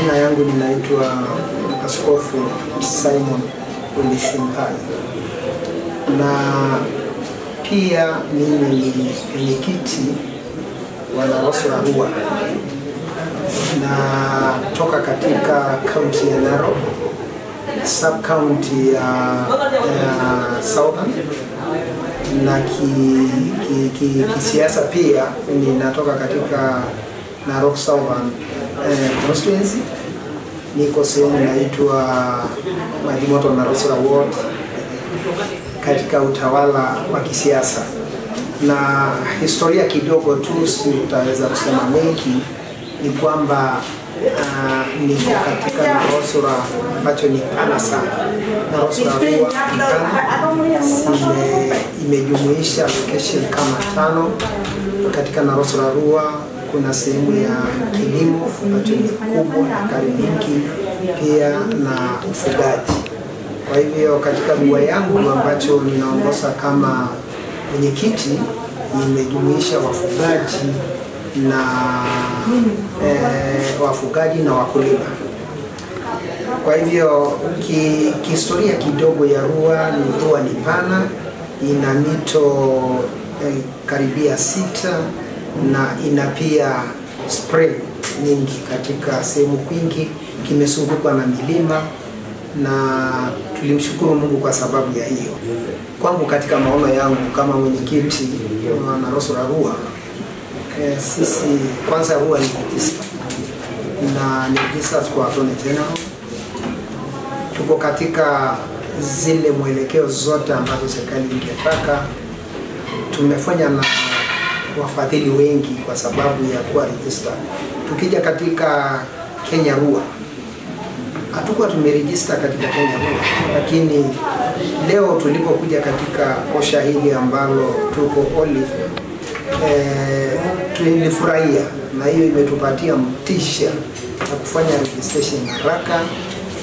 Majina yangu ninaitwa Askofu Simon Ulisimpai, na pia mimi ni mwenyekiti wa Narosora Rua, na toka katika kaunti ya Narok, sub-county ya Southern, na kisiasa pia ninatoka katika Narok Southern constituency. Niko sehemu inaitwa Majimoto Narosora Ward katika utawala wa kisiasa. Na historia kidogo tu, sitaweza kusema mengi, ni kwamba niko katika Narosora ambacho ni pana sana. Narosora Rua imejumuisha location kama 5. Katika Narosora Rua kuna sehemu ya kilimo ambacho ni kubwa, ekari nyingi, pia na ufugaji. Kwa hivyo katika rua yangu ambacho ninaongoza kama mwenyekiti, imejumuisha wafugaji na wakulima. Kwa hivyo kihistoria kidogo ya Rua ni pana, ina mito karibia 6 na ina pia spring nyingi katika sehemu kwingi, kimezungukwa na milima, na tulimshukuru Mungu kwa sababu ya hiyo. Kwangu katika maono yangu kama mwenyekiti wa Narosora Rua, sisi kwanza Rua ni register, na ni register kwa Attorney General. Tuko katika zile mwelekeo zote ambazo serikali ingetaka. Tumefanya na wafadhili wengi kwa sababu ya kuwa register. Tukija katika Kenya Rua, hatukuwa tumeregister katika Kenya Rua, lakini leo tulipokuja katika osha hili ambalo tuko Olive, tulifurahia, na hiyo imetupatia mtisha na kufanya registration haraka,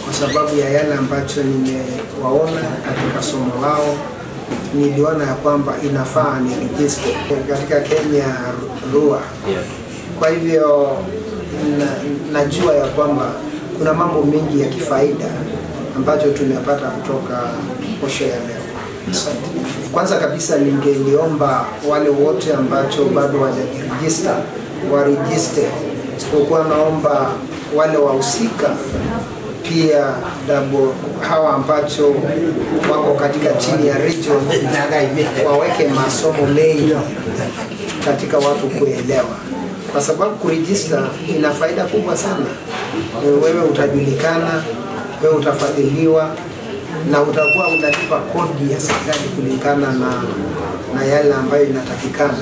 kwa sababu ya yale ambacho nimewaona katika somo lao. Niliona ya kwamba inafaa ni register katika Kenya Rua. Kwa hivyo najua ya kwamba kuna mambo mengi ya kifaida ambacho tunapata kutoka osho ya leo. Kwanza kabisa ningeliomba wale wote ambacho bado hawajaregister waregister. Sipokuwa naomba wale wahusika pia hawa ambacho wako katika chini ya region waweke masomo mengi katika watu kuelewa, kwa sababu kuregister ina faida kubwa sana. Wewe utajulikana, wewe utafadhiliwa, na utakuwa unalipa kodi ya serikali kulingana na yale ambayo inatakikana.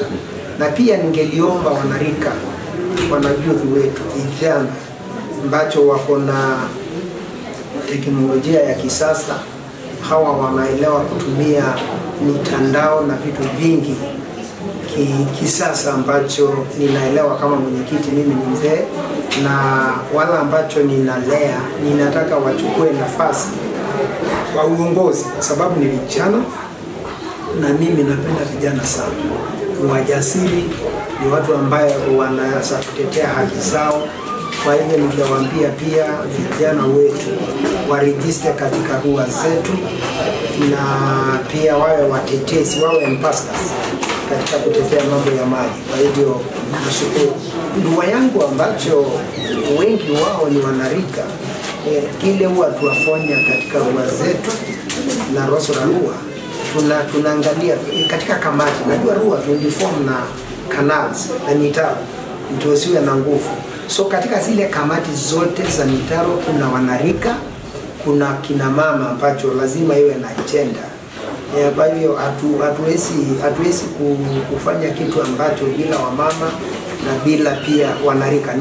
Na pia ningeliomba wanarika, wanayouth wetu, vijana ambacho wako na teknolojia ya kisasa, hawa wanaelewa kutumia mitandao na vitu vingi kisasa ambacho ninaelewa kama mwenyekiti. Mimi ni mzee, na wala ambacho ninalea, ninataka wachukue nafasi wa uongozi, kwa sababu ni vijana, na mimi napenda vijana sana. Ni wajasiri, ni watu ambaye wanaweza kutetea haki zao. Kwa hivyo ningewaambia pia vijana wetu waregister katika rua zetu, na pia wawe watetezi, wawe ambassadors katika kutetea mambo ya maji. Kwa hivyo nashukuru rua yangu ambacho wengi wao ni wanarika, kile huwa tuwafanya katika rua zetu na Narosora Rua, tunaangalia katika kamati. Najua rua tuliform na canals na mitaro ndio siwe na nguvu. So katika zile kamati zote za mitaro kuna wanarika, kuna kina mama ambacho lazima iwe na agenda. Kwa hivyo hatuwezi kufanya kitu ambacho bila wamama na bila pia wanarika.